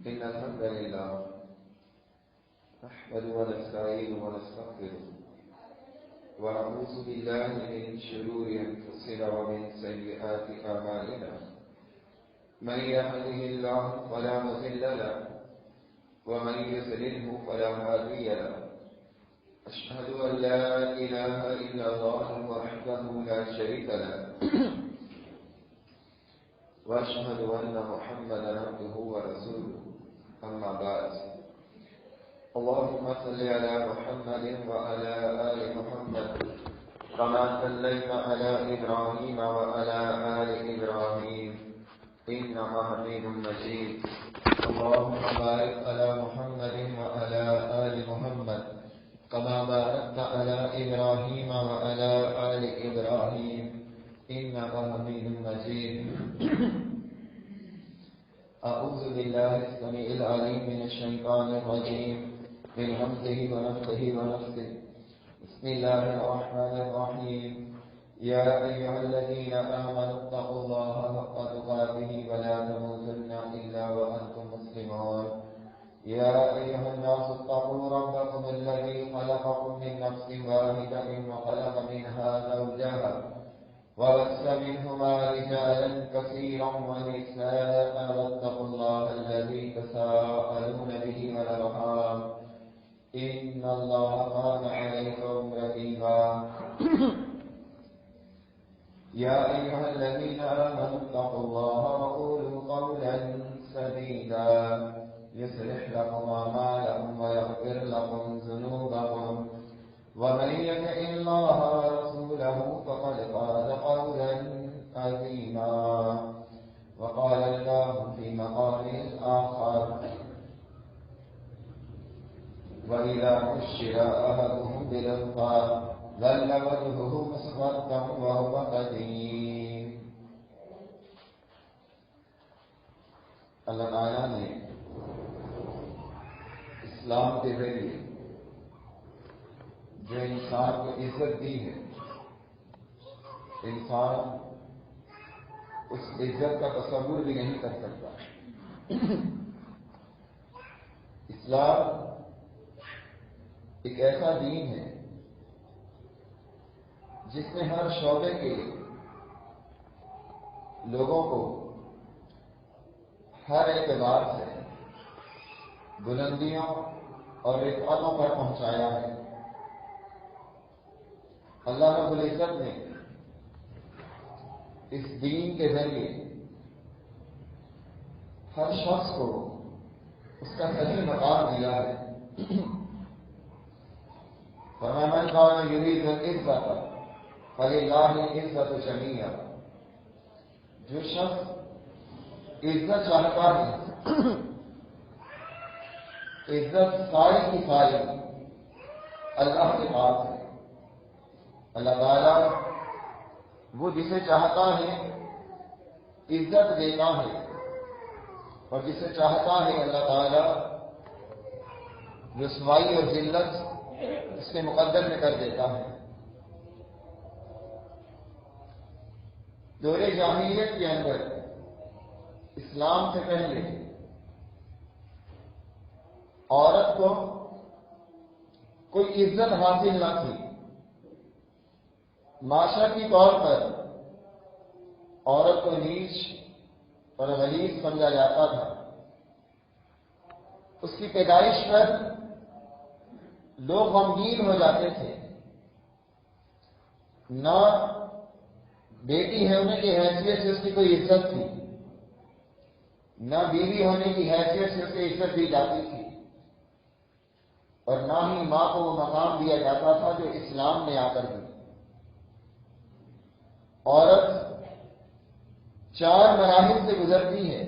إن الحمد لله نحمده ونستعينه ونستغفره ونعوذ بالله من شرور أنفسنا ومن سيئات أعمالنا من يهده الله فلا مضل له ومن يضلله فلا هادي له أشهد أن لا إله إلا الله وحده لا شريك له وأشهد أن محمدا عبده ورسوله أما بعد اللهم صل على محمد وعلى آل محمد كما صليت على إبراهيم وعلى آل إبراهيم إنك حميد مجيد اللهم بارك على محمد وعلى آل محمد كما باركت على إبراهيم وعلى آل إبراهيم إنك حميد مجيد أعوذ بالله السميع العليم من الشيطان الرجيم من همزه ونفخه ونفثه بسم الله الرحمن الرحيم يا أيها الذين آمنوا اتقوا الله حق تقاته ولا تموتن إلا وأنتم مسلمون يا أيها الناس اتقوا ربكم الذي خلقكم من نفس واحدة وخلق منها زوجها وبث منهما رجالا كثيرا ونساء واتقوا الله الذي تساءلون به والأرحام إن الله كان عليكم رقيبا يا أيها الذين آمنوا اتقوا الله وقولوا قولا سديدا يصلح لكم أعمالكم ويغفر لكم ذنوبكم ومن يطع الله ورسوله فقد فاز فوزا عظيما وقال الله في مقام آخر وإذا بشر أحدهم بالأنثى ظل وجهه مسودا وهو كظيم. اللہ تعالیٰ نے اسلام کے ذریعے جو انسان کو عزت دی ہے، انسان اس عزت کا تصور بھی نہیں کر سکتا. اسلام ایک ایسا دین ہے جس نے ہر شعبے کے لوگوں کو ہر اعتبار سے بلندیوں اور رفعتوں پر پہنچایا ہے. اللہ رب العزت نے اس دین کے ذریعے ہر شخص کو اس کا صحیح مقام دیا ہے. فَمَنْ كَانَ يُرِيدُ الْعِزَّةَ فَلِلَّهِ الْعِزَّةُ جَمِيعًا. جو شخص عزت چاہتا ہے، عزت ساری کی ساری اللہ کے پاس ہے. اللہ تعالیٰ وہ جسے چاہتا ہے عزت دیتا ہے اور جسے چاہتا ہے اللہ تعالیٰ رسوائی اور ذلت اس کے مقدر میں کر دیتا ہے. دور جاہلیت کے اندر اسلام سے پہلے عورت کو کوئی عزت حاصل نہ تھی. معاشرتی طور پر عورت کو نیچ اور غلیظ سمجھا جاتا تھا. اس کی پیدائش پر لوگ غمگین ہو جاتے تھے. نہ بیٹی ہونے کی حیثیت سے اس کی کوئی عزت تھی، نہ بیوی ہونے کی حیثیت سے اسے عزت دی جاتی تھی، اور نہ ہی ماں کو وہ مقام دیا جاتا تھا جو اسلام نے آ کر دی. عورت 4 مراحل سے گزرتی ہے.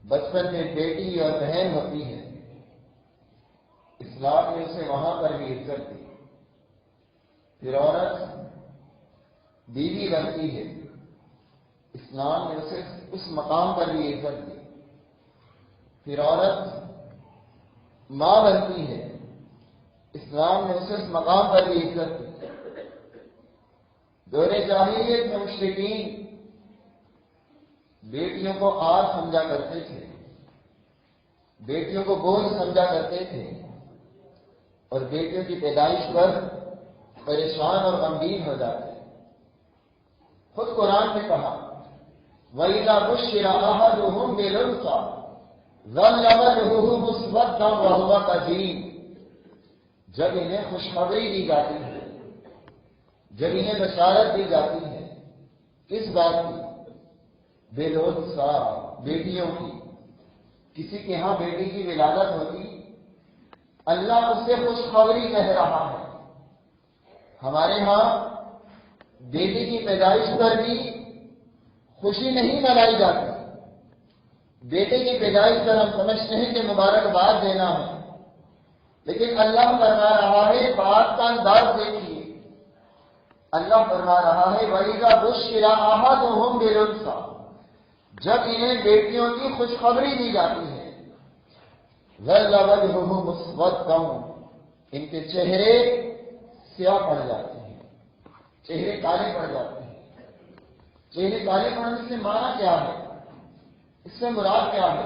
بچپن میں بیٹی اور بہن ہوتی ہے، اسلام نے اسے وہاں پر بھی عزت دی. پھر عورت بیوی بنتی ہے، اسلام نے اسے اس مقام پر بھی عزت دی. پھر عورت ماں بنتی ہے، اسلام نے اسے اس مقام پر بھی عزت دی. دور جاہلیت میں مشرکین بیٹیوں کو آر سمجھا کرتے تھے. بیٹیوں کو بوجھ سمجھا کرتے تھے اور بیٹیوں کی پیدائش پر پریشان اور غمگین ہو جاتے. خود قرآن نے کہا وَإِذَا بُشِّرَ أَحَدُهُم بِالْأُنثَىٰ ظَلَّ وَجْهُهُ مُسْوَدًّا وَهُوَ كَظِيمٌ. جب انہیں خوشخبری دی جاتی ہے، جب انہیں بشارت دی جاتی ہے، کس بات کی؟ بالانثیٰ، بیٹیوں کی. کسی کے ہاں بیٹی کی ولادت ہوتی، اللہ اس سے خوشخبری کہہ رہا ہے. ہمارے ہاں بیٹی کی پیدائش پر بھی خوشی نہیں منائی جاتی. بیٹے کی پیدائش پر ہم سمجھتے ہیں کہ مبارکباد دینا ہے، لیکن اللہ فرما رہا ہے، بات کا انداز دیکھیے. اللہ فرما رہا ہے وَإِذَا بُشِّرَ أَحَدُهُم بِالْأُنثَىٰ، جب انہیں بیٹیوں کی خوشخبری دی جاتی ہے، ظَلَّ وَجْهُهُ مُسْوَدًّا، ان کے چہرے سیاہ پڑ جاتے ہیں، چہرے کالے پڑ جاتے ہیں. چہرے کالے پڑنے سے معنی کیا ہے؟ اس سے مراد کیا ہے؟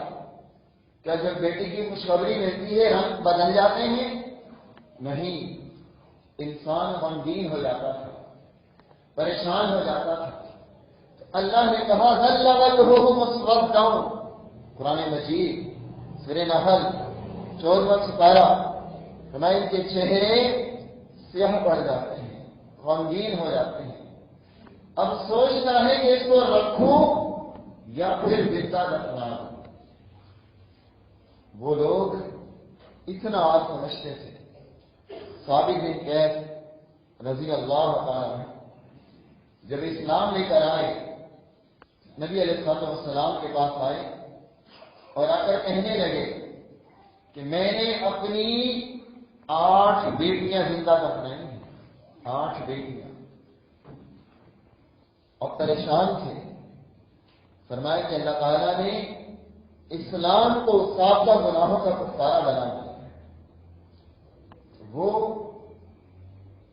کیا جب بیٹی کی خوشخبری ملتی ہے رنگ بدل جاتے ہیں؟ نہیں، انسان غمگین ہو جاتا تھا، پریشان ہو جاتا تھا. تو اللہ نے کہا ظَلَّ وَجْهُهُ مُسْوَدًّا. قرآن مجید سورہ نحل 14واں سپارہ، ہمارے ان کے چہرے سیاہ پڑ جاتے ہیں، غمگین ہو جاتے ہیں. اب سوچنا ہے کہ اس کو رکھوں یا پھر زندہ رکھنا. وہ لوگ اتنا آپ سمجھتے تھے. ثابت بن قیس رضی اللہ عنہ جب اسلام لے کر آئے، نبی علیہ السلام کے پاس آئے اور آ کر کہنے لگے کہ میں نے اپنی 8 بیٹیاں زندہ دفنائی ہیں. 8 بیٹیاں. اور پریشان تھے. فرمایا کہ اللہ تعالیٰ نے اسلام کو سابقہ گناہوں کا کفارہ بنا دیا. وہ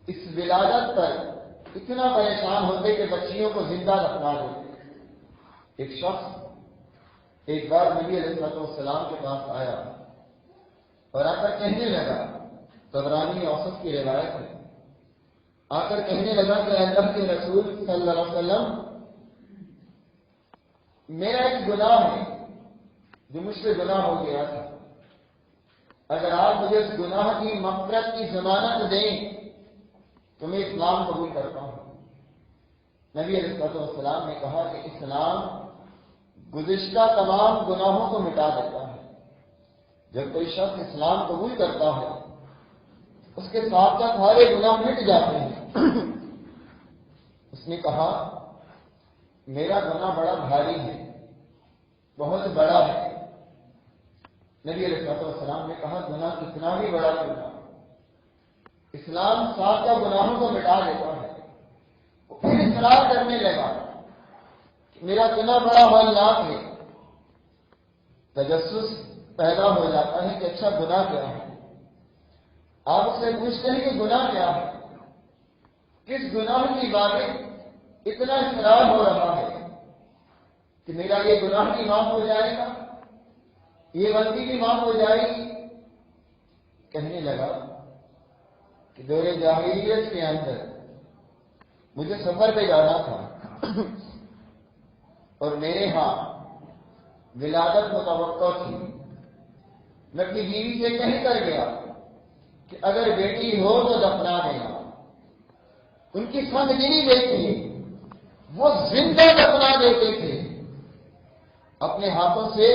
اس ولادت پر اتنا پریشان ہوتے کہ بچیوں کو زندہ دفنا دیتے. ایک شخص ایک بار نبی علیہ السلام کے پاس آیا اور آ کر کہنے لگا، طبرانی اوسط کی روایت ہے، آ کر کہنے لگا کہ اللہ کے رسول صلی اللہ علیہ وسلم، میرا ایک گناہ ہے جو مجھ سے گناہ ہو گیا تھا. اگر آپ مجھے اس گناہ کی مغفرت کی ضمانت دیں تو میں اسلام قبول کرتا ہوں. نبی علیہ السلام نے کہا کہ اسلام گزشتہ تمام گناہوں کو مٹا دیتا ہے. جب کوئی شخص اسلام قبول کرتا ہے اس کے ساتھ سارے گناہ مٹ جاتے ہیں. اس نے کہا میرا گناہ بڑا بھاری ہے، بہت بڑا ہے. نبی علیہ السلام نے کہا گناہ کتنا بھی بڑا گناہ، اسلام سابقہ گناہوں کو مٹا دیتا ہے. وہ پھر اصرار کرنے لگا کہ میرا گناہ بڑا ہولناک ہے. تجسس پیدا ہو جاتا ہے کہ اچھا گناہ کیا ہے. آپ اس سے پوچھتے ہیں کہ گناہ کیا ہے، کس گناہ کی بارے اتنا اصرار ہو رہا ہے کہ میرا یہ گناہ بھی معاف ہو جائے گا، یہ غلطی بھی معاف ہو جائے گی. کہنے لگا کہ دور جاہلیت کے اندر مجھے سفر پہ جانا تھا اور میرے ہاں ولادت متوقع تھی. میں اپنی بیوی سے کہہ کر گیا کہ اگر بیٹی ہو تو دفنا دینا. ان کی سمجھنی دیکھیے، وہ زندہ دفنا دیتے تھے، اپنے ہاتھوں سے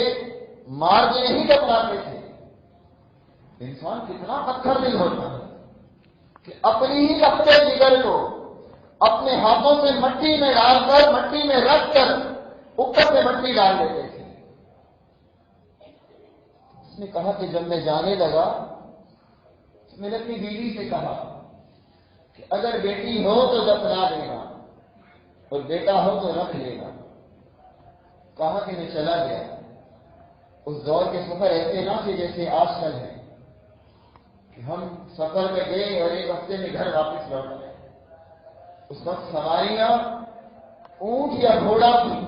مار کے نہیں دفناتے تھے. انسان کتنا پتھر دل ہوتا ہے کہ اپنی ہی اپنے جگر کو اپنے ہاتھوں سے مٹی میں ڈال کر، مٹی میں رکھ کر اوپر سے مٹی ڈال دیتے تھے. اس نے کہا کہ جب میں جانے لگا تو میں نے اپنی بیوی سے کہا کہ اگر بیٹی ہو تو دفنا دینا اور بیٹا ہو تو رکھ لینا. کہا کہ میں چلا گیا. اس دور کے سفر ایسے نہ تھے جیسے آج کل ہے کہ ہم سفر میں گئے اور 1 ہفتے میں گھر واپس لوٹ آئے. اس وقت سواریاں اونٹ یا گھوڑا تھی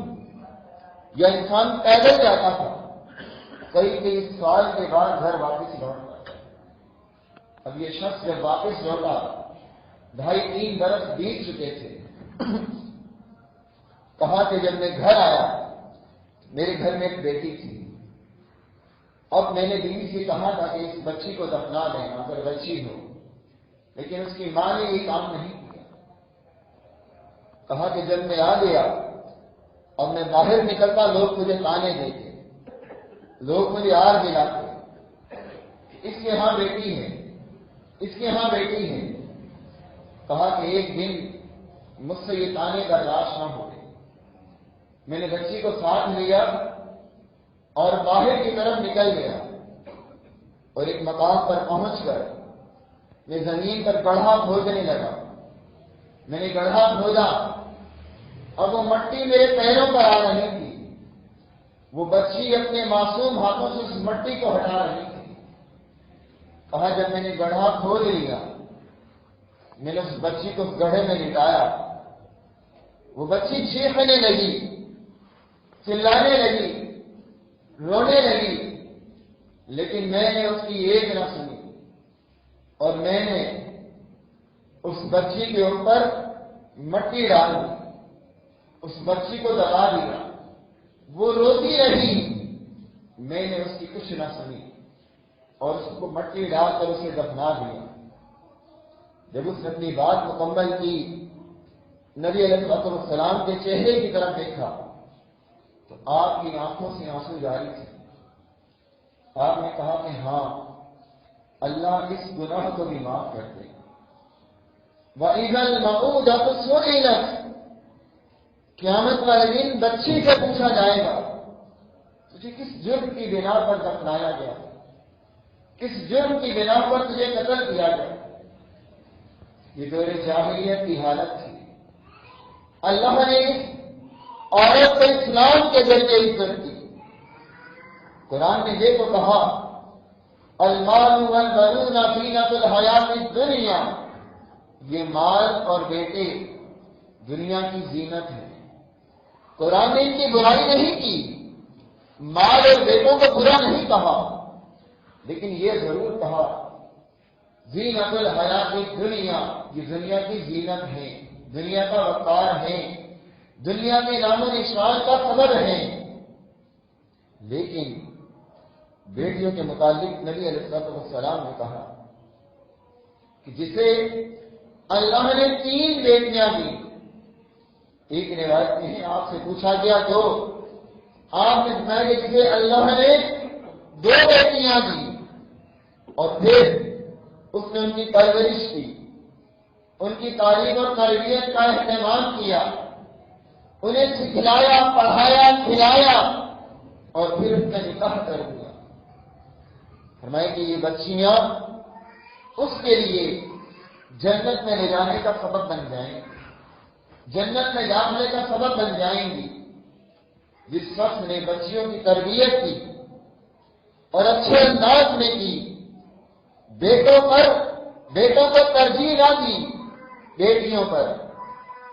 یا انسان پیدل جاتا تھا. کئی سال کے بعد گھر واپس لوٹا۔ اب یہ شخص جب واپس لوٹا 2.5-3 برس بیت چکے تھے۔ کہا کہ جب میں گھر آیا میرے گھر میں ایک بیٹی تھی۔ اب میں نے بیوی سے کہا تھا کہ اس بچی کو دفنا دیں اگر بچی ہو، لیکن اس کی ماں نے یہ کام نہیں کیا۔ کہا کہ جب میں آ گیا اور میں باہر نکلتا لوگ مجھے تانے دیتے، لوگ مجھے آر دلاتے کہ اس کے ہاں بیٹی ہے، اس کے ہاں بیٹی ہے۔ کہا کہ ایک دن مجھ سے یہ تانے برداشت نہ ہوئے، میں نے بچی کو ساتھ لیا اور باہر کی طرف نکل گیا، اور ایک مقام پر پہنچ کر میں زمین پر گڑھا کھودنے لگا۔ میں نے گڑھا کھودا، اب وہ مٹی میرے پیروں پر آ رہی تھی۔ وہ بچی اپنے معصوم ہاتھوں سے اس مٹی کو ہٹا رہی تھی۔ کہا جب میں نے گڑھا کھود لیا، میں نے اس بچی کو اس گڑھے میں لٹایا۔ وہ بچی چیخنے لگی، چلانے لگی، رونے لگی، لیکن میں نے اس کی ایک نہ سنی، اور میں نے اس بچی کے اوپر مٹی ڈال دی، اس بچی کو دبا دیا۔ وہ روتی رہی، میں نے اس کی کچھ نہ سنی اور اس کو مٹی ڈال کر اسے دفنا دیا۔ جب اس نے اپنی بات مکمل کی، نبی علیہ السلام کے چہرے کی طرف دیکھا تو آپ کی آنکھوں سے آنسو جاری تھے۔ آپ نے کہا کہ ہاں، اللہ اس گناہ کو بھی معاف کر دے۔ وَإِذَا الْمَوْءُودَةُ سُئِلَتْ، قیامت والے دن بچی سے پوچھا جائے گا تجھے کس جرم کی بنا پر دفنایا گیا، کس جرم کی بنا پر تجھے قتل کیا گیا۔ یہ دور جاہلیت کی حالت تھی۔ اللہ نے اس عورت کو اسلام کے ذریعے عزت دی۔ قرآن نے یہ تو کہا المال والبنون زینۃ الحیات الدنیا، یہ مال اور بیٹے دنیا کی زینت ہے۔ قرآن نے ان کی برائی نہیں کی، مال اور بیٹوں کو برا نہیں کہا، لیکن یہ ضرور کہا زینۃ الحیات الدنیا، یہ دنیا کی زینت ہے، دنیا کا وقار ہے، دنیا میں نام و نشان کا سبب ہے۔ لیکن بیٹیوں کے متعلق نبی علیہ السلام نے کہا کہ جسے اللہ نے 3 بیٹیاں دی، ایک روایت میں ہے آپ سے پوچھا گیا جو آپ نے سنایا کہ جسے اللہ نے 2 بیٹیاں دی اور پھر اس نے ان کی پرورش کی، ان کی تعلیم اور تربیت کا اہتمام کیا، انہیں سکھلایا، پڑھایا، کھلایا اور پھر ان کا نکاح کر دیا۔ فرمائے کہ یہ بچیاں اس کے لیے جنت میں لے جانے کا سبب بن جائیں گی، جنت میں داخلے کا سبب بن جائیں گی۔ جس شخص نے بچیوں کی تربیت کی اور اچھے انداز میں کی، بیٹوں کو ترجیح نہ دی بیٹیوں پر،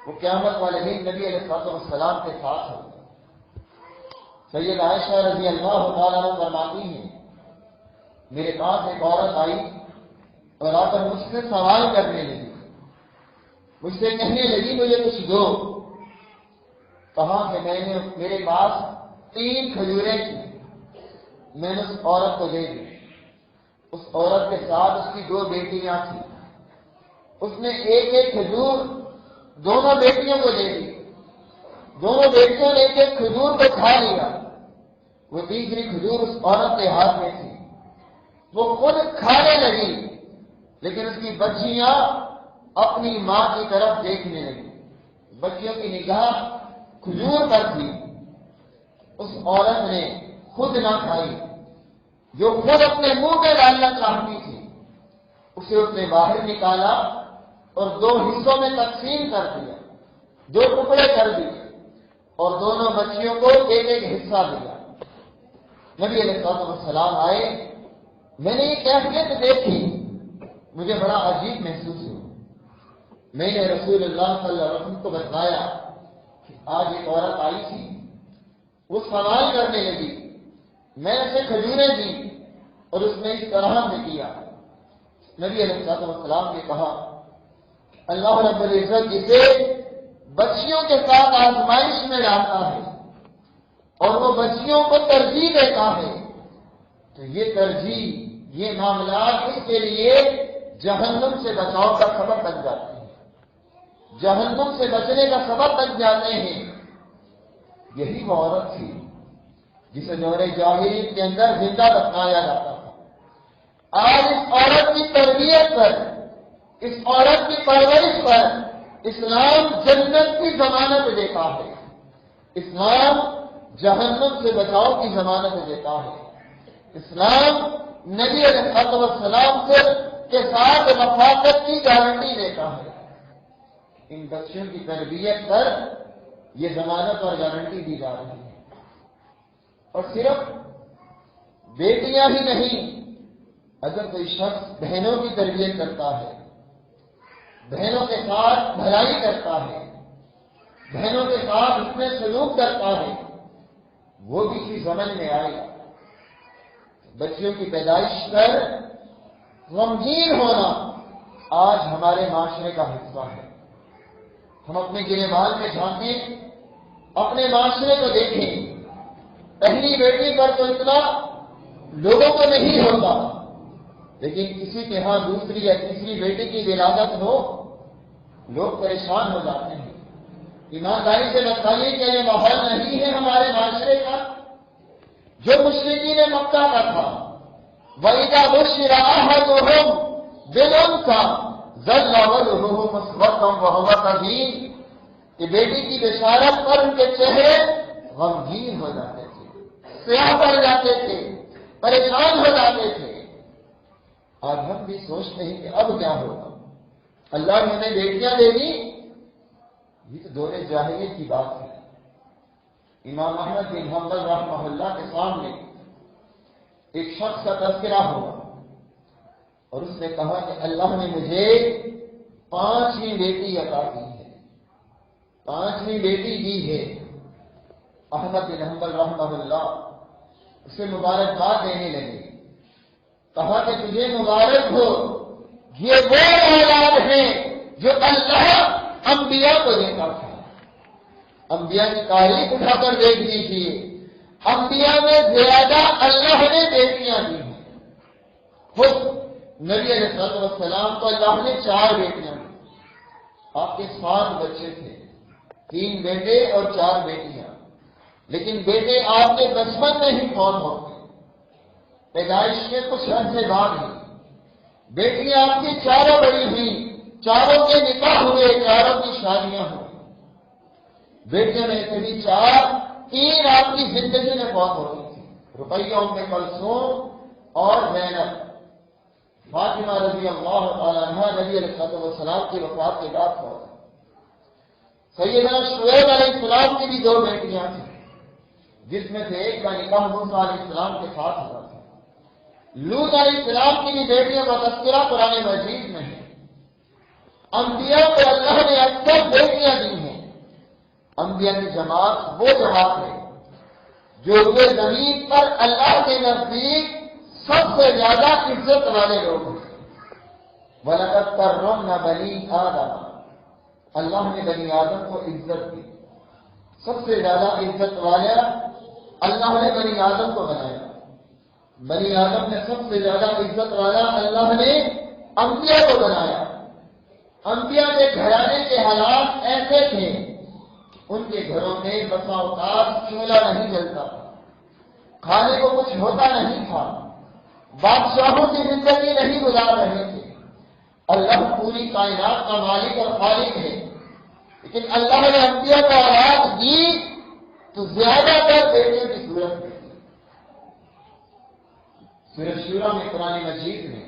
وہ قیامت والے دن نبی علیہ السلام کے ساتھ ہو۔ سید عائشہ رضی اللہ تعالیٰ عنہ فرماتی ہیں میرے پاس ایک عورت آئی اور آ کر مجھ سے سوال کرنے لگی، مجھ سے کہنے لگی مجھے کچھ دو۔ کہا کہ میں نے میرے پاس 3 کھجوریں تھیں، میں نے اس عورت کو دے دی۔ اس عورت کے ساتھ اس کی 2 بیٹیاں تھیں، اس نے ایک کھجور دونوں بیٹیوں کو دے دی۔ دونوں بیٹیوں نے ایک کھجور کو کھا لیا، وہ تیسری کھجور اس عورت کے ہاتھ میں تھی، وہ خود کھانے لگی، لیکن اس کی بچیاں اپنی ماں کی طرف دیکھنے لگی۔ بچیوں کی نگاہ کھجور پر تھی۔ اس عورت نے خود نہ کھائی، جو خود اپنے منہ میں ڈالنا چاہتی تھی، اسے اس نے باہر نکالا اور 2 حصوں میں تقسیم کر دیا، 2 ٹکڑے کر دیے اور دونوں بچیوں کو ایک حصہ دیا۔ نبی علیہ السلام آئے، میں نے یہ کیفیت دیکھی، مجھے بڑا عجیب محسوس ہوا۔ میں نے رسول اللہ صلی اللہ علیہ وسلم کو بتایا کہ آج ایک عورت آئی تھی، وہ سوال کرنے لگی میں اسے کھجوریں دی اور اس نے اس طرح سے کیا۔ نبی علیہ السلام نے کہا اللہ رب العزت اسے بچیوں کے ساتھ آزمائش میں لاتا ہے اور وہ بچیوں کو ترجیح دیتا ہے، تو یہ ترجیح، یہ معاملات اس کے لیے جہنم سے بچاؤ کا سبب بن جاتے ہیں، جہنم سے بچنے کا سبب بن جاتے ہیں۔ یہی وہ عورت تھی جسے دور جاہلیت کے اندر زندہ دفنایا جاتا تھا۔ آج اس عورت کی تربیت پر، اس عورت کی پرورش پر اسلام جنت کی ضمانت دیتا ہے، اسلام جہنم سے بچاؤ کی ضمانت دیتا ہے، اسلام نبی علیہ السلام کے ساتھ رفاقت کی گارنٹی دیتا ہے۔ ان بچوں کی تربیت پر یہ ضمانت اور گارنٹی دی جا رہی ہے۔ اور صرف بیٹیاں ہی نہیں، اگر کوئی شخص بہنوں کی تربیت کرتا ہے، بہنوں کے ساتھ بھلائی کرتا ہے، بہنوں کے ساتھ اس میں سلوک کرتا ہے، وہ بھی اسی سمجھ میں آئے گا۔ بچیوں کی پیدائش پر غمگین ہونا آج ہمارے معاشرے کا حصہ ہے۔ ہم اپنے گریبان میں جھانکیں، اپنے معاشرے کو دیکھیں، پہلی بیٹی پر تو اتنا لوگوں کو نہیں ہوتا، لیکن کسی کے ہاں دوسری یا تیسری بیٹی کی ولادت ہو، لوگ پریشان ہو جاتے ہیں۔ ایمانداری سے بتائیے کہ یہ ماحول نہیں ہے ہمارے معاشرے کا جو مشرکین مکہ کا تھا۔ وَإِذَا بُشِّرَ أَحَدُهُم بِالْأُنثَىٰ ظَلَّ وَجْهُهُ مُسْوَدًّا وَهُوَ كَظِيمٌ، کہ بیٹی کی بشارت پر ان کے چہرے غمگین ہو جاتے تھے، سیاہ پڑ جاتے تھے، پریشان ہو جاتے تھے۔ آج ہم بھی سوچتے ہیں کہ اب کیا ہوگا، اللہ نے ہمیں بیٹیاں دے دی، یہ تو دور جاہلیت کی بات ہے۔ امام احمد بن حنبل رحمہ اللہ کے سامنے ایک شخص کا تذکرہ ہوا اور اس نے کہا کہ اللہ نے مجھے 5ویں بیٹی عطا کی ہے، 5ویں بیٹی دی ہے۔ احمد بن حنبل رحمہ اللہ اسے مبارکباد دینے لگے، کہا کہ تجھے مبارک ہو، یہ وہ اولاد ہیں جو اللہ انبیاء کو دیتا تھا۔ انبیاء کی تاریخ اٹھا کر دیکھ لیجیے، انبیاء میں زیادہ اللہ نے بیٹیاں دی ہیں۔ خود نبی علیہ السلام کو اللہ نے 4 بیٹیاں دی، آپ کے 7 بچے تھے، 3 بیٹے اور 4 بیٹیاں، لیکن بیٹے آپ کے بچپن میں ہی فوت ہو گئے، پیدائش کے کچھ عرصے بعد ہی۔ بیٹیاں آپ کی 4 بڑی ہوئی، 4 کے نکاح ہوئے، 4 کی شادیاں ہوئی۔ بیٹیوں میں کبھی 4، 3 آپ کی زندگی میں فوت ہو گئی تھی، رقیہ ام کلثوم اور زینب۔ فاطمہ رضی اللہ تعالیٰ عنہا نبی علیہ السلام کی وفات کے بعد فوت۔ سیدنا شعیب علیہ السلام کی بھی 2 بیٹیاں تھیں، جس میں سے ایک کا نکاح موسیٰ علیہ السلام کے ساتھ ہوا تھا۔ لوط علیہ السلام کی بھی بیٹیوں کا تذکرہ قرآن مجید میں ہے۔ انبیاء کو اللہ نے اکثر بیٹیاں دی ہیں۔ انبیاء کی جماعت وہ جماعت ہے جو روئے زمین پر اللہ کے نزدیک سب سے زیادہ عزت والے لوگ ہیں۔ وَلَقَدْ كَرَّمْنَا بَنِي آدَمَ، اللہ نے بنی آدم کو عزت دی، سب سے زیادہ عزت والا اللہ نے بنی آدم کو بنایا۔ بنی آدم نے سب سے زیادہ عزت والا اللہ نے انبیاء کو بنایا۔ انبیاء کے گھرانے کے حالات ایسے تھے، ان کے گھروں میں بسا اوقات چولہا نہیں جلتا تھا، کھانے کو کچھ ہوتا نہیں تھا، بادشاہوں کی زندگی نہیں گزار رہے تھے۔ اللہ پوری کائنات کا مالک اور خالق ہے، لیکن اللہ نے انبیاء کو اولاد دی تو زیادہ تر بیٹیوں کی صورت میں۔ سورۃ شورى میں قرآن مجید میں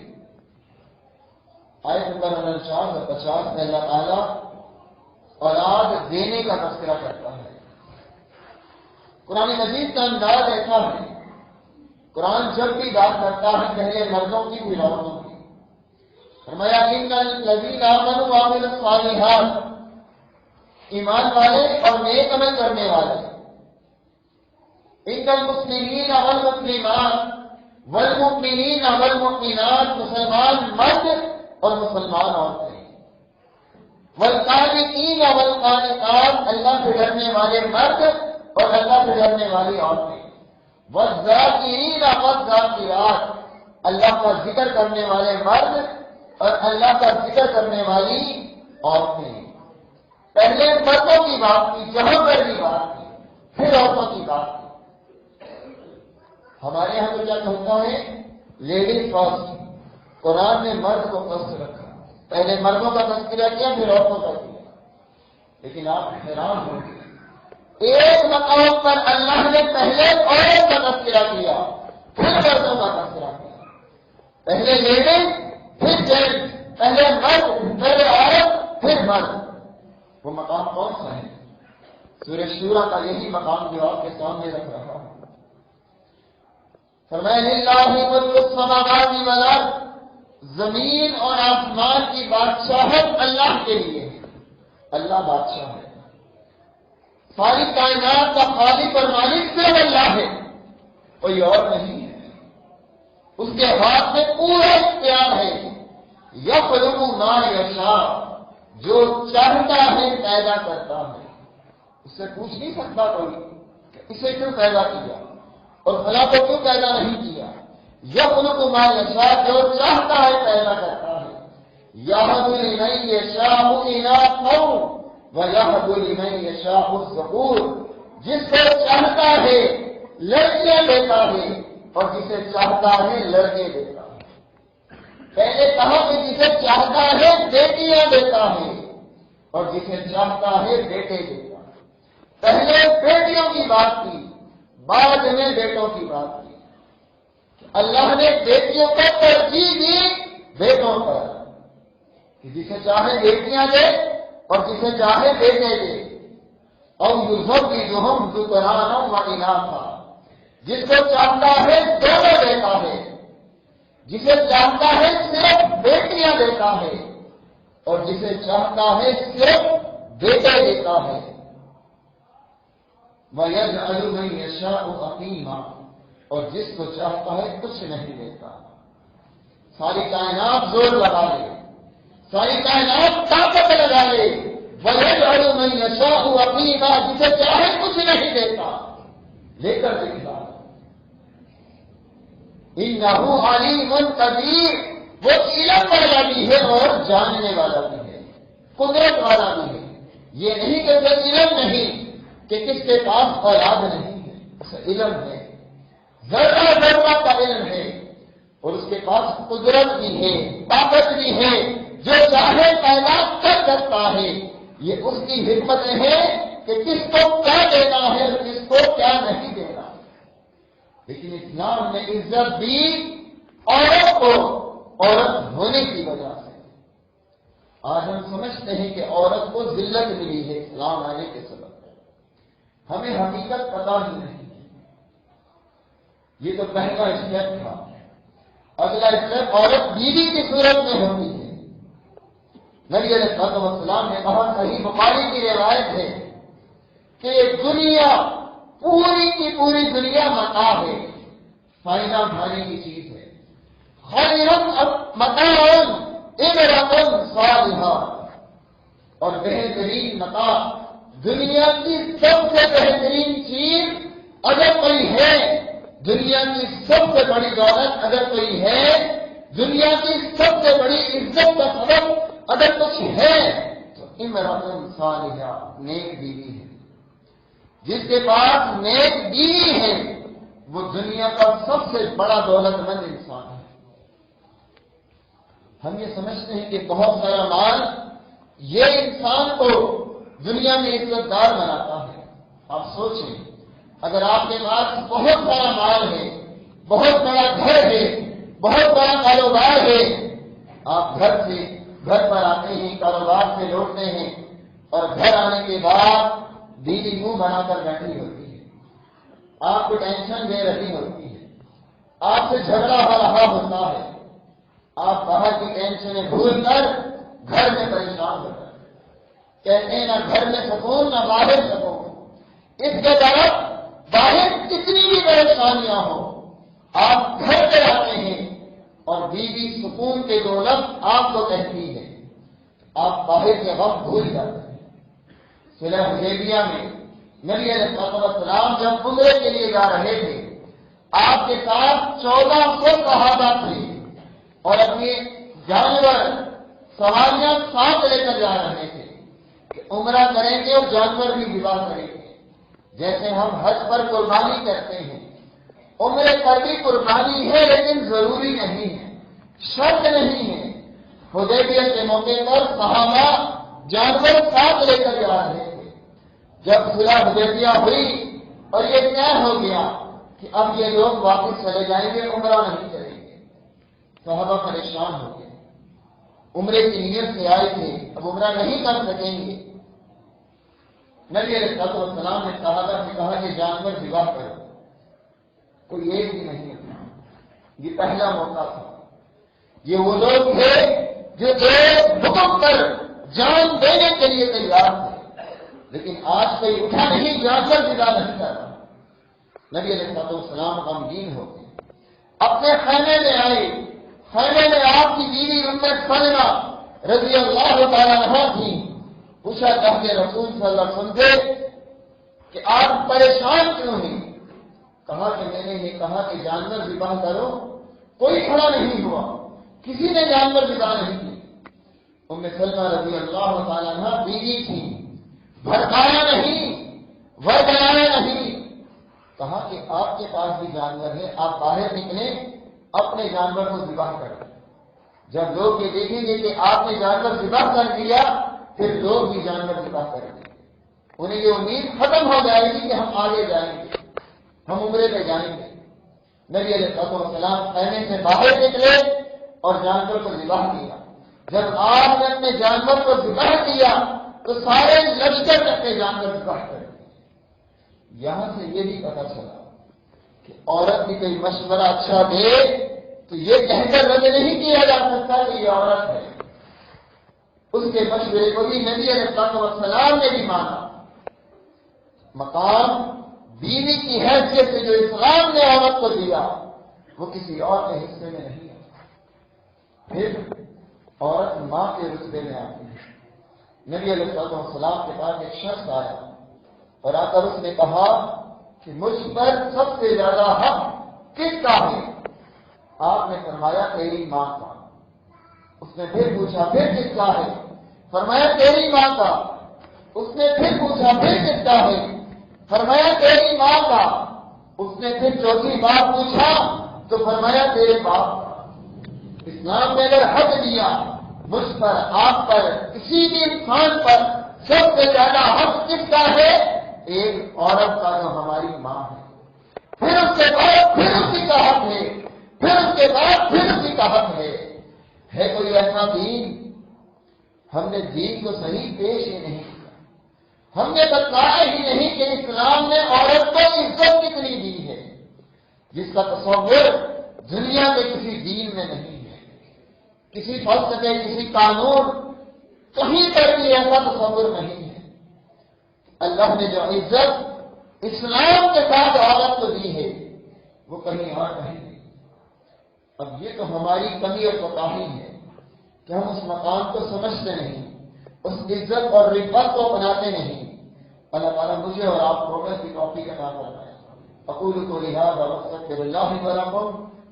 آیت نمبر 49 اور 50 میں اللہ تعالیٰ اولاد دینے کا تذکرہ کرتا ہے۔ قرآن مجید کا انداز ایسا ہے، قرآن جب بھی بات کرتا ہے پہلے مردوں کی پھر عورتوں کی۔ فرمایا ان الذین آمنوا وعملوا الصالحات، ایمان والے اور نیک عمل کرنے والے، ان المسلمین والمسلمات والمؤمنین والمؤمنات، مسلمان مرد اور مسلمان عورتیں، والقانتین والقانتات، اللہ سے ڈرنے والے مرد اور اللہ سے ڈرنے والی عورتیں، والذاکرین والذاکرات، اللہ کا ذکر کرنے والے مرد اور اللہ کا ذکر کرنے والی عورتیں۔ پہلے مردوں کی بات کی، جہاں پر بھی بات کی، پھر عورتوں کی بات کی۔ ہمارے یہاں تو کیا ہوتا ہے، لیڈیز فرسٹ، قرآن نے مرد کو فرسٹ رکھا، پہلے مردوں کا تذکرہ کیا پھر عورتوں کا کیا۔ لیکن آپ حیران ہوں گے، ایک مقام پر اللہ نے پہلے عورت کا تذکرہ کیا پھر مردوں کا تذکرہ کیا، پہلے لیڈیز پھر جینٹس، پہلے مرد پہلے عورت پھر مرد۔ وہ مقام کون سا ہے؟ سورہ شورى کا یہی مقام جو آپ کے سامنے رکھ رہا ہوں۔ فرمایا للہ ملک السماوات والارض، زمین اور آسمان کی بادشاہت اللہ کے لیے ہے، اللہ بادشاہ ہے، ساری کائنات کا خالق اور مالک صرف اللہ ہے، کوئی اور نہیں ہے، اس کے ہاتھ میں پورا اختیار ہے، یخلق ما یشاء، جو چاہتا ہے پیدا کرتا ہے، اس سے پوچھ نہیں سکتا کوئی کہ اسے کیوں پیدا کیا اور فلاں کو کیوں پیدا نہیں کیا۔ یخلق ما یشاء، جو چاہتا ہے پیدا کرتا ہے، یہب لمن یشاء اناثا ویہب لمن یشاء الذکور، جس کو چاہتا ہے لڑکیاں دیتا ہے اور جسے چاہتا ہے لڑکے دیتا ہے۔ پہلے کہا کہ جسے چاہتا ہے بیٹیاں دیتا ہے اور جسے چاہتا ہے بیٹے دیتا ہے۔ پہلے بیٹیوں کی بات کی، بعد میں بیٹوں کی بات کی۔ اللہ نے بیٹیوں کو ترجیح دی بیٹوں پر، کہ جسے چاہے بیٹیاں دے اور جسے چاہے بیٹے دے۔ اور یزوجہم ذکرانا و اناثا، جس کو چاہتا ہے دونوں دیتا ہے، جسے چاہتا ہے صرف بیٹیاں دیتا ہے اور جسے چاہتا ہے صرف بیٹے دیتا ہے۔ وَيَجْعَلُ مَن يَشَاءُ عَقِيمًا، اور جس کو چاہتا ہے کچھ نہیں دیتا۔ ساری کائنات زور لگا لے، ساری کائنات طاقت لگا لے، وَيَجْعَلُ مَن يَشَاءُ عَقِيمًا، جسے چاہے کچھ نہیں دیتا، لے کر دکھا۔ اِنَّهُ عَلِيمٌ قَدِيرٌ، وہ علم والا بھی ہے اور جاننے والا بھی ہے، قدرت والا بھی ہے۔ یہ نہیں کہ وہ علم نہیں کہ کس کے پاس اولاد نہیں ہے، اسے علم ہے، ذرہ ذرہ کا علم ہے، اور اس کے پاس قدرت بھی ہے، طاقت بھی ہے، جو چاہے پیدا کر سکتا ہے۔ یہ اس کی حکمت ہے کہ کس کو کیا دینا ہے اور کس کو کیا نہیں دینا۔ لیکن اسلام نے عزت دی عورت کو، عورت ہونے کی وجہ سے۔ آج ہم سمجھتے ہیں کہ عورت کو ذلت ملی ہے اسلام آنے کے سبب، ہمیں حقیقت پتہ ہی نہیں۔ یہ تو پہلا اسٹیپ تھا۔ اگلا اسٹیپ عورت بیوی کی صورت میں ہوتی ہے۔ نبی علیہ الصلوۃ والسلام نے کہا، صحیح بخاری کی روایت ہے کہ دنیا پوری کی پوری دنیا متاع ہے، فائدہ اٹھانے کی چیز ہے۔ خیر متاع امرأۃ صالحہ، اور بہترین متاع، دنیا کی سب سے بہترین چیز اگر کوئی ہے، دنیا کی سب سے بڑی دولت اگر کوئی ہے، دنیا کی سب سے بڑی عزت کا سبب اگر کچھ ہے تو امرأۃ صالحہ، نیک بیوی ہے۔ جس کے پاس نیک بیوی ہے وہ دنیا کا سب سے بڑا دولت مند انسان ہے۔ ہم یہ سمجھتے ہیں کہ بہت سارا مال یہ انسان کو دنیا میں عزت دار بناتا ہے۔ آپ سوچیں، اگر آپ کے پاس بہت سارا مال ہے، بہت بڑا گھر ہے، بہت بڑا کاروبار ہے، آپ گھر پر آتے ہیں، کاروبار سے لوٹتے ہیں، اور گھر آنے کے بعد بیوی منہ بنا کر بیٹھی ہوتی ہے، آپ کو ٹینشن دے رہی ہوتی ہے، آپ سے جھگڑا ہو رہا ہوتا ہے، آپ باہر کی ٹینشنیں بھول کر گھر میں پریشان ہو جاتے ہیں، کہتے ہیں نہ گھر میں سکون نہ باہر سکون۔ اس کے طرف باہر کتنی پریشانیاں ہوں آپ گھر پہ آتے ہیں اور بیوی سکون کے دو لفظ آپ کو کہتی ہے، آپ باہر کے وقت بھول جاتے ہیں۔ صلح حدیبیہ میں نبی علیہ السلام جب عمرے کے لیے جا رہے تھے، آپ کے ساتھ 1400 صحابہ تھے اور اپنے جانور سواریاں ساتھ لے کر جا رہے تھے کہ عمرہ کریں گے اور جانور بھی ذبح کریں گے۔ جیسے ہم حج پر قربانی کرتے ہیں، عمرے پر بھی قربانی ہے لیکن ضروری نہیں ہے، شرط نہیں ہے۔ حدیبیہ کے موقع پر صحابہ جانور ساتھ لے کر جا رہے تھے۔ جب صلح حدیبیہ ہوئی اور یہ طے ہو گیا کہ اب یہ لوگ واپس چلے جائیں گے، عمرہ نہیں کریں گے، صحابہ پریشان ہو گئے، عمرے کی نیت سے آئے تھے، اب عمرہ نہیں کر سکیں گے۔ نبی علیہ السلام نے صحابہ سے کہا کہ جانور ذبح کرو، کوئی ایک بھی نہیں اٹھا۔ یہ پہلا موقع تھا، یہ وہ لوگ تھے جو حکم پر جان دینے کے لیے تیار تھے، لیکن آج کوئی اٹھا نہیں، جانور ذبح نہیں کر رہا۔ نبی علیہ السلام غمگین ہو گئے، اپنے خیمے میں آئے، خیمے میں آپ کی بیوی ام سلمہ رضی اللہ تعالیٰ عنہا تھی۔ پوچھا کہ رسول صلی اللہ علیہ وسلم سے کہ آپ پریشان کیوں ہیں؟ کہا کہ میں نے یہ کہا کہ جانور ذبح کرو، کوئی کھڑا نہیں ہوا، کسی نے جانور ذبح نہیں کی۔ ام سلمہ رضی اللہ تعالیٰ عنہا بیوی تھی، بھڑکایا نہیں، ورگلایا نہیں، کہا کہ آپ کے پاس بھی جانور ہے، آپ باہر نکلیں، اپنے جانور کو ذبح کریں۔ جب لوگ یہ دیکھیں گے کہ آپ نے جانور ذبح کر دیا، پھر لوگ بھی جانور ذبح کریں گے، انہیں یہ امید ختم ہو جائے گی کہ ہم آگے جائیں گے، ہم عمرے پہ جائیں گے۔ نبی علیہ السلام خیمے سے باہر نکلے اور جانور کو ذبح کیا۔ جب آپ نے اپنے جانور کو ذبح کیا تو سارے لشکر اپنے جانور ذبح کر دیے۔ یہاں سے یہ بھی پتا چلا کہ عورت بھی کوئی مشورہ اچھا دے تو یہ کہہ کر رد نہیں کیا جا سکتا کہ یہ عورت ہے۔ اس کے مشورے کو بھی نبی علیہ السلام نے بھی مانا۔ مقام بیوی کی حیثیت سے جو اسلام نے عورت کو دیا وہ کسی اور کے حصے میں نہیں ہے۔ پھر عورت ماں کے رتبے میں آتی ہے۔ نبی علیہ السلام کے پاس ایک شخص آیا اور آ کر اس نے کہا کہ مجھ پر سب سے زیادہ حق کس کا ہے؟ آپ نے فرمایا تیری ماں کا۔ اس نے پھر پوچھا پھر کس کا ہے؟ فرمایا تیری ماں کا۔ اس نے پھر پوچھا پھر کس کا ہے؟ فرمایا تیری ماں کا۔ اس نے پھر چوتھی بار پوچھا تو فرمایا تیرے باپ کا۔ اسلام نے اگر حق دیا مجھ پر، آپ پر، کسی بھی انسان پر، سب سے زیادہ حق کس کا ہے؟ ایک عورت کا جو ہماری ماں ہے۔ پھر اس کے بعد پھر اسی کا حق ہے، پھر اس کے بعد پھر اسی کا حق ہے کوئی ایسا دین؟ ہم نے دین کو صحیح پیش ہی نہیں کیا، ہم نے بتایا ہی نہیں کہ اسلام نے عورت کو عزت کتنی دی ہے، جس کا تصور دنیا کے کسی دین میں نہیں ہے، کسی فلسفے، کسی قانون، کہیں پر بھی ایسا تصور نہیں ہے۔ اللہ نے جو عزت اسلام کے ساتھ عورت کو دی ہے وہ کہیں اور نہیں دی۔ اب یہ تو ہماری کمی اور کوتاہی ہے کہ ہم اس مقام کو سمجھتے نہیں، اس عزت اور رفعت کو اپناتے نہیں۔ اللہ تعالیٰ مجھے اور آپ کو کی توفیق عطا فرمائے۔ اقول قولی ھذا واستغفر اللہ لي ولکم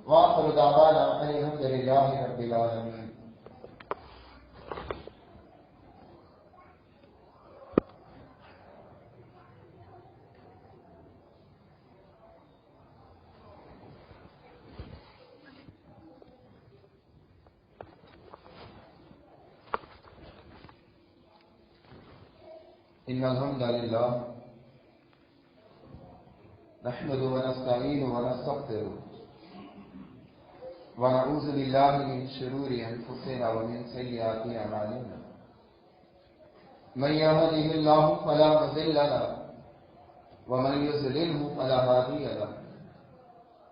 وآخر دعوانا ان الحمد للہ رب العالمین۔ إن الحمد لله نحمده ونستعينه ونستغفره ونعوذ بالله من شرور أنفسنا ومن سيئات أعمالنا من يهده الله فلا مضل له ومن يضلله فلا هادي له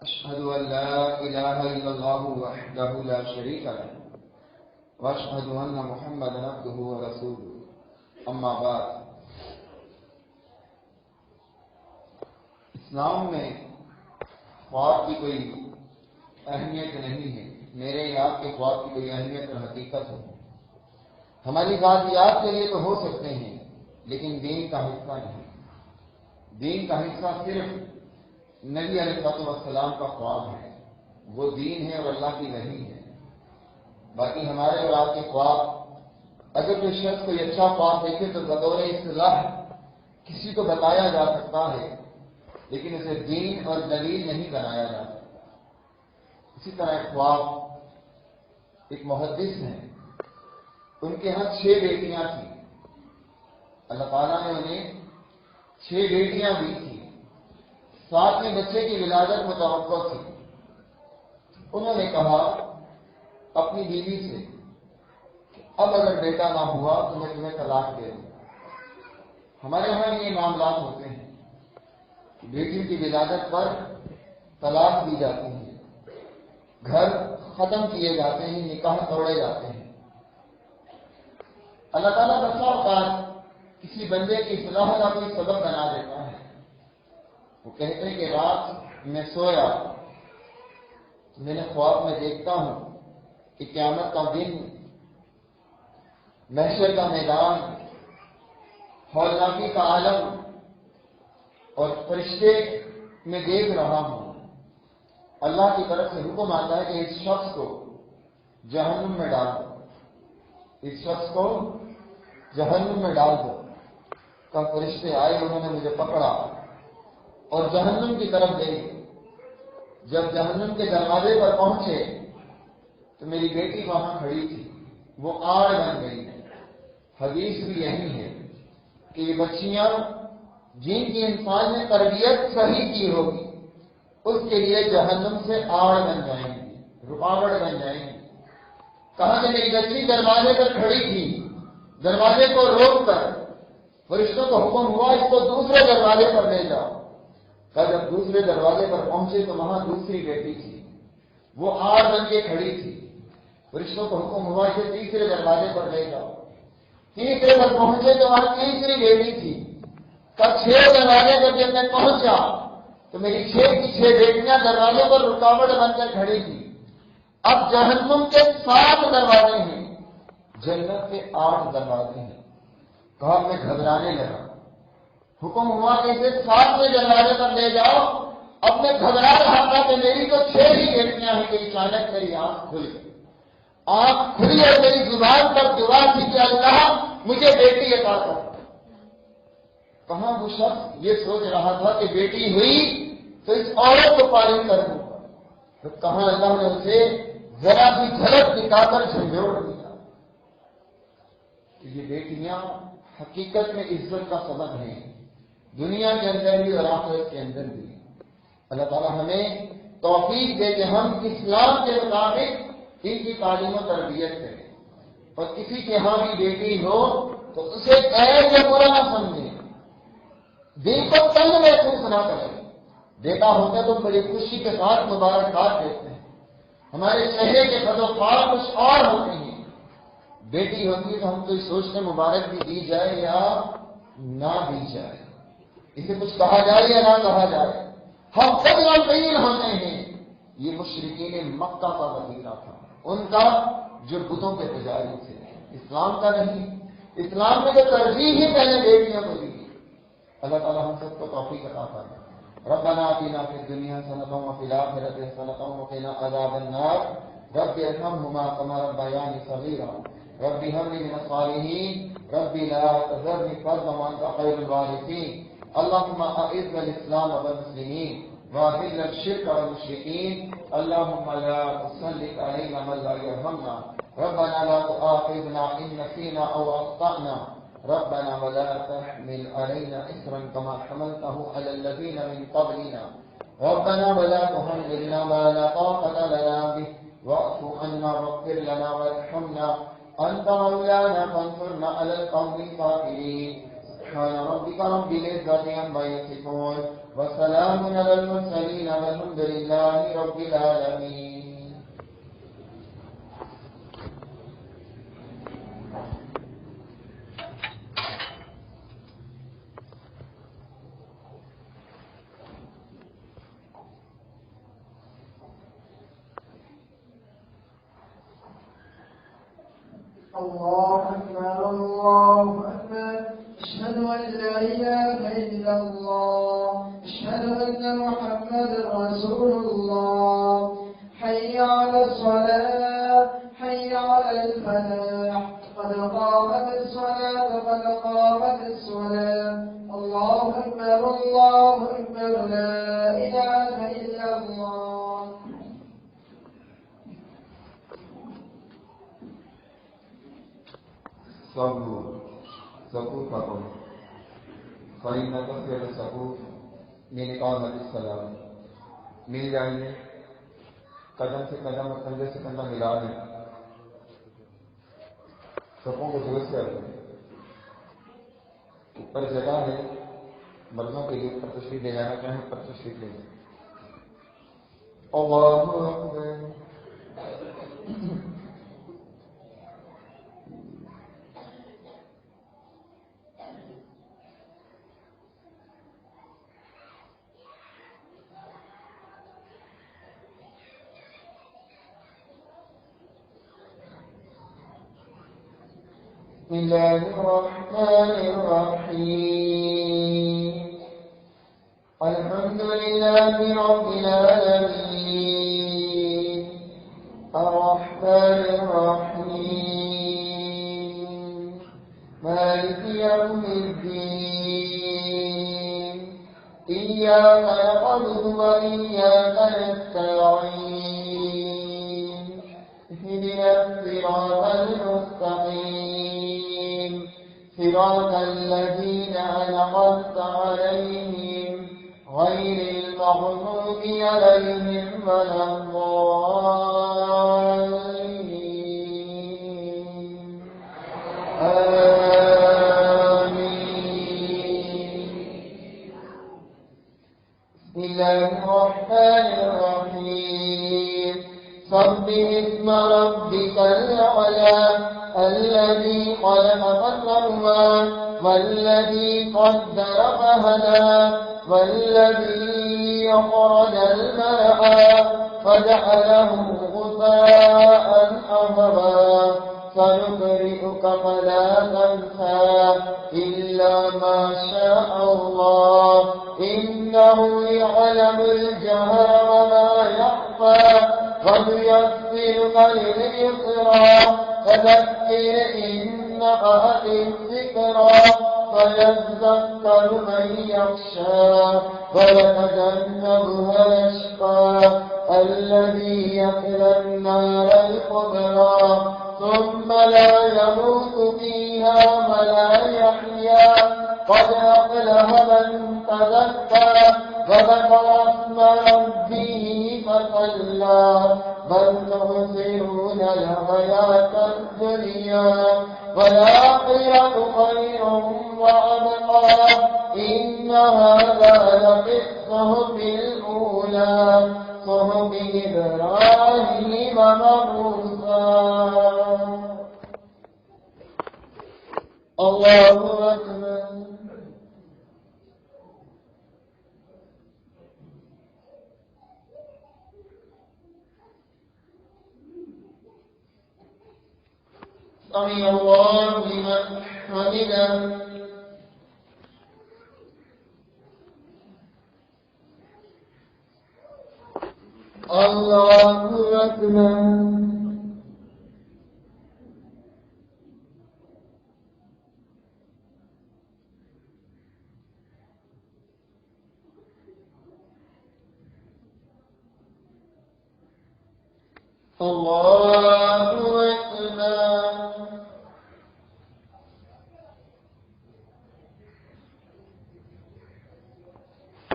أشهد أن لا إله إلا الله وحده لا شريك له وأشهد أن محمدا عبده ورسوله أما بعد۔ اسلام میں خواب کی کوئی اہمیت نہیں ہے، میرے یا آپ کے خواب کی کوئی اہمیت اور حقیقت ہو۔ ہماری ذاتیات کے لیے تو ہو سکتے ہیں لیکن دین کا حصہ نہیں۔ دین کا حصہ صرف نبی علیہ السلام کا خواب ہے، وہ دین ہے اور اللہ کی وحی ہے۔ باقی ہمارے اور آپ کے خواب، اگر کوئی شخص کوئی اچھا خواب دیکھے تو بطور اصطلاح کسی کو بتایا جا سکتا ہے لیکن اسے دین اور دلیل نہیں بنایا جا سکتا۔ اسی طرح ایک خواب، ایک محدث ہیں، ان کے ہاں 6 بیٹیاں تھیں، اللہ تعالیٰ نے انہیں 6 بیٹیاں دی تھیں، 7ویں بچے کی ولادت متوقع تھی۔ انہوں نے کہا اپنی بیوی سے کہ اب اگر بیٹا نہ ہوا تو میں تمہیں طلاق دے دوں۔ ہمارے یہاں یہ معاملات ہوتے ہیں کہ بیٹی کی ولادت پر طلاق دی جاتی ہے، گھر ختم کیے جاتے ہیں، نکاح توڑے جاتے ہیں۔ اللہ تعالیٰ بسا اوقات کسی بندے کی اصلاح کا کوئی سبب بنا دیتا ہے۔ وہ کہتے ہیں کہ رات میں سویا تو میں نے خواب میں دیکھتا ہوں کہ قیامت کا دن، محشر کا میدان، ہولناکی کا عالم اور فرشتے میں دیکھ رہا ہوں۔ اللہ کی طرف سے حکم آتا ہے کہ اس شخص کو جہنم میں ڈال دو، اس شخص کو جہنم میں ڈال دو۔ کا فرشتے آئے، انہوں نے مجھے پکڑا اور جہنم کی طرف لے گئے۔ جب جہنم کے دروازے پر پہنچے تو میری بیٹی وہاں کھڑی تھی، وہ آڑ بن گئی ہے۔ حدیث بھی یہی ہے کہ یہ بچیاں جن کی انسان نے تربیت صحیح کی ہوگی اس کے لیے جہنم سے آڑ بن جائیں گی، رکاوٹ بن جائیں گی۔ کہا کہ میری بچی دروازے پر کھڑی تھی، دروازے کو روک کر فرشتوں کو حکم ہوا اس کو دوسرے دروازے پر لے جاؤ۔ کہا جب دوسرے دروازے پر پہنچے تو وہاں دوسری بیٹی تھی، وہ آڑ بن کے کھڑی تھی۔ فرشتوں کو حکم ہوا اسے تیسرے دروازے پر لے جاؤ۔ تیسرے پر پہنچے تو وہاں تیسری بیٹی تھی۔ کہا 6 دروازے پر جب میں پہنچا تو میری 6 کی 6 بیٹیاں دروازے پر رکاوٹ بن کر کھڑی تھی۔ اب جہنم کے 7 دروازے ہیں، جنت کے 8 دروازے ہیں۔ کہا میں گھبرانے لگا، حکم ہوا کہ اسے 7ویں دروازے پر لے جاؤ۔ اب میں گھبرا رہا تھا کہ میری تو 6 ہی بیٹیاں ہیں کہ اچانک میری آنکھ کھل گئی۔ آنکھ کھلی اور میری زبان پر دعا تھی کہ اللہ مجھے بیٹی عطا کر۔ کہاں وہ شخص یہ سوچ رہا تھا کہ بیٹی ہوئی تو اس عورت کو فارغ کر دوں گا، تو کہاں اللہ نے اسے ذرا بھی جھلک دکھا کر جھنجھوڑ دیا۔ یہ بیٹیاں حقیقت میں عزت کا سبب ہیں، دنیا کے اندر بھی اور آخرت کے اندر بھی۔ اللہ تعالیٰ ہمیں توفیق دے کہ ہم اسلام کے مطابق ان کی تعلیم و تربیت کریں، اور کسی کے ہاں بھی بیٹی ہو تو اسے عیب یا برا نہ سمجھیں، دل کو تنگ محسوس نہ کریں۔ بیٹا ہوتا تو بڑی خوشی کے ساتھ مبارکباد دیتے ہیں، ہمارے چہرے کے خد و خال کچھ اور ہوتے ہیں۔ بیٹی ہوتی ہے تو ہم تو سوچتے مبارک بھی دی جائے یا نہ دی جائے، اسے کچھ کہا جائے یا نہ کہا جائے، ہم خود غمگین ہوتے ہیں۔ یہ مشرکین مکہ کا وظیفہ تھا ان کا جو بتوں کے پجاری تھے، اسلام کا نہیں۔ اسلام میں تو ترجیح ہی پہلے بیٹیوں کو دی۔ اللہ تعالیٰ ہم سب کو توفیق عطا فرمائے۔ ربنا آتنا فی الدنیا حسنۃ وفی الآخرۃ حسنۃ وقنا عذاب النار رب ارحمہما کما ربیانی صغیرا رب هب لي من الصالحین رب لا تذرنی فردا وانت خیر الوارثین اللهم اعز الاسلام والمسلمین واذل الشرك والمشركين اللهم لا تسلط علينا من لا يرحمنا ربنا لا تؤاخذنا إن نسينا أو أخطأنا ربنا ولا تحمل علينا إصرا كما حملته على الذين من قبلنا ربنا ولا تحملنا ما لا طاقة لنا به واعف عنا واغفر لنا وارحمنا أنت مولانا فانصرنا على القوم الكافرين سبحان ربك رب العزة عما يصفون وسلام على المرسلين والحمد لله رب العالمين. الله أكبر الله أكبر. أشهد أن لا إله إلا الله. أشهد أن محمدا رسول الله. حي على الصلاة حي على الفلاح قد قامت الصلاة قد قامت الصلاة. الله أكبر الله أكبر لا إله إلا الله. صفوف پکڑو فإن تخير الصفوف من إقامة الصلاة. مل جائیے، قدم سے قدم اور کندھے سے کندھا ملا لیں، صفوں کو درست کر دیں. اوپر جگہ ہے مردوں کے لیے، اوپر تشریف لے جانا چاہیں اوپر تشریف لے جائیں. اللہ اکبر. بسم الله الرحمن الرحيم. الحمد لله رب العالمين الرحمن الرحيم مالك يوم الدين. إياك نعبد وإياك نستعين. اهدنا الصراط المستقيم صراط الذين أنعمت عليهم غير المغضوب عليهم ولا الضالين. آمين. بسم الله الرحمن الرحيم. سبح اسم ربك الأعلى الذي خلق فسوى والذي قدر فهدى والذي أخرج المرعى فجعله غثاء أحوى. سنقرئك فلا تنسى إلا ما شاء الله إنه يعلم الجهر وما يخفى. ويسرك لليسرى فذكر إن نفعت الذكرى فيذكر من يخشى ويتجنبها الأشقى الذي يصلى النار الكبرى ثم لا يموت فيها ولا يحيا. قد أفلح من تزكى وذكر اسم ربه فصلى. بل تؤثرون الحياة الدنيا والآخرة خير وأبقى. إن هذا لفي الصحف الأولى صحف إبراهيم وموسى. الله أكبر. سمع الله لمن حمده. الله أكبر. الله أكبر.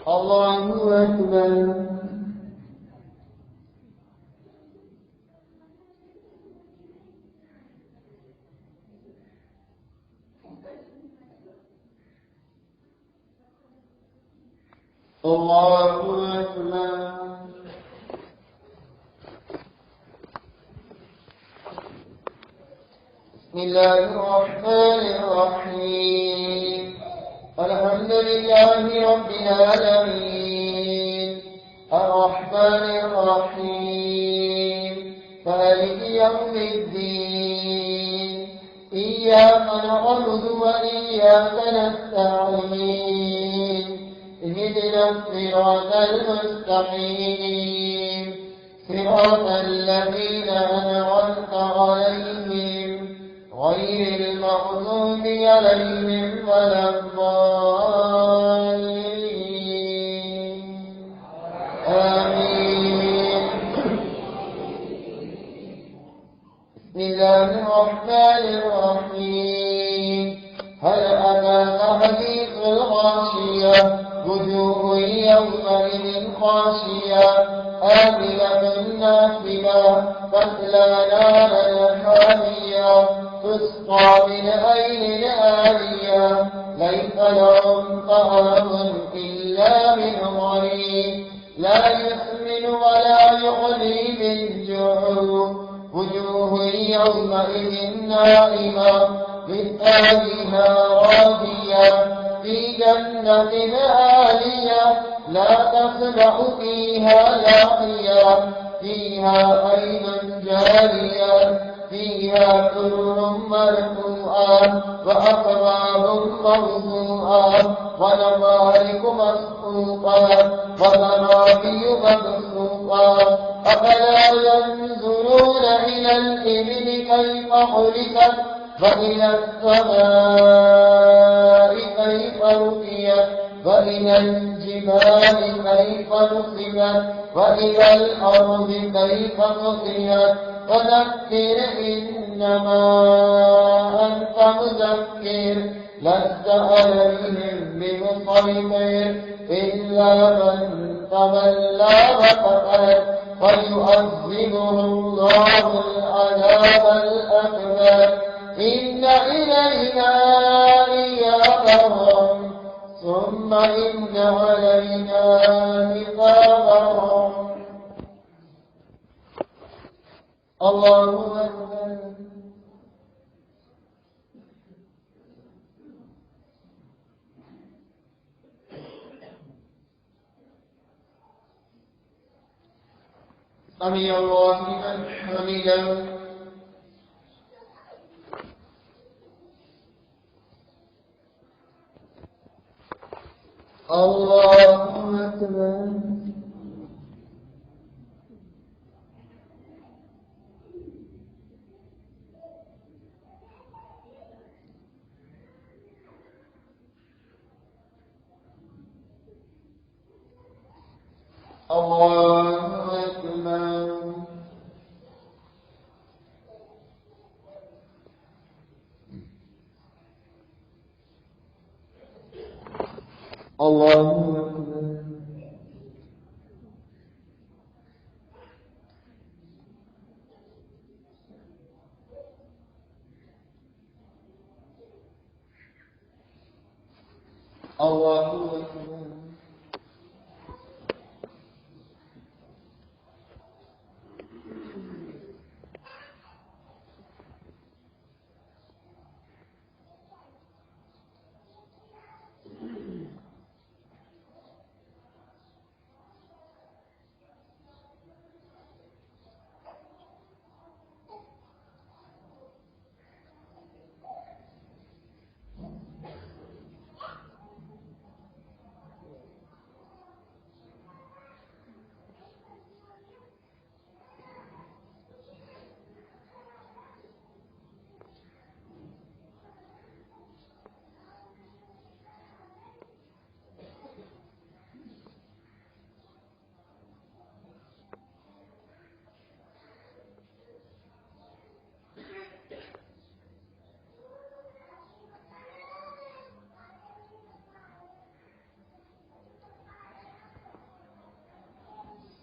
الله أكبر. الله أكبر. بسم الله الرحمن الرحيم. الحمد لله رب العالمين الرحمن الرحيم مالك يوم الدين. إياك نعبد وإياك نستعين اهدنا الصراط المستقيم صراط الذين أنعمت عليهم غير المغضوب عليهم ولا الضالين آمين. بسم الله الرحمن الرحيم. هل أتاك حديث الغاشية وجوه يومئذ خاشية آمنة ناصبة تصلى نارا حامية تسقى من عين آنية ليس لهم طعام إلا من ضريع لا يسمن ولا يغني من جوع وجوه يومئذ ناعمة لسعيها راضية في جنة عالية لا تسمع فيها لاغية فيها عين جارية فيها سرر مرفوعة وأكواب موضوعة ونمارق مصفوفة وزرابي مبثوثة أفلا ينظرون إلى الإبل كيف خلقت وإلى السماء كيف رفعت وإلى الجبال كيف نصبت وإلى الأرض كيف سطحت فذكر إنما أنت مذكر لست عليهم بمسيطر إلا من تولى وكفر فيعذبه الله العذاب الأكبر إن إلينا إيابهم ثم إن علينا حسابهم. الله أكبر. سمع الله لمن حمده. الله أكبر. الله أكبر. الله أكبر. الله أكبر.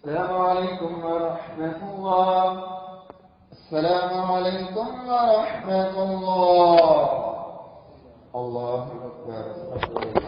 السلام عليكم ورحمة الله. السلام عليكم ورحمة الله. الله أكبر.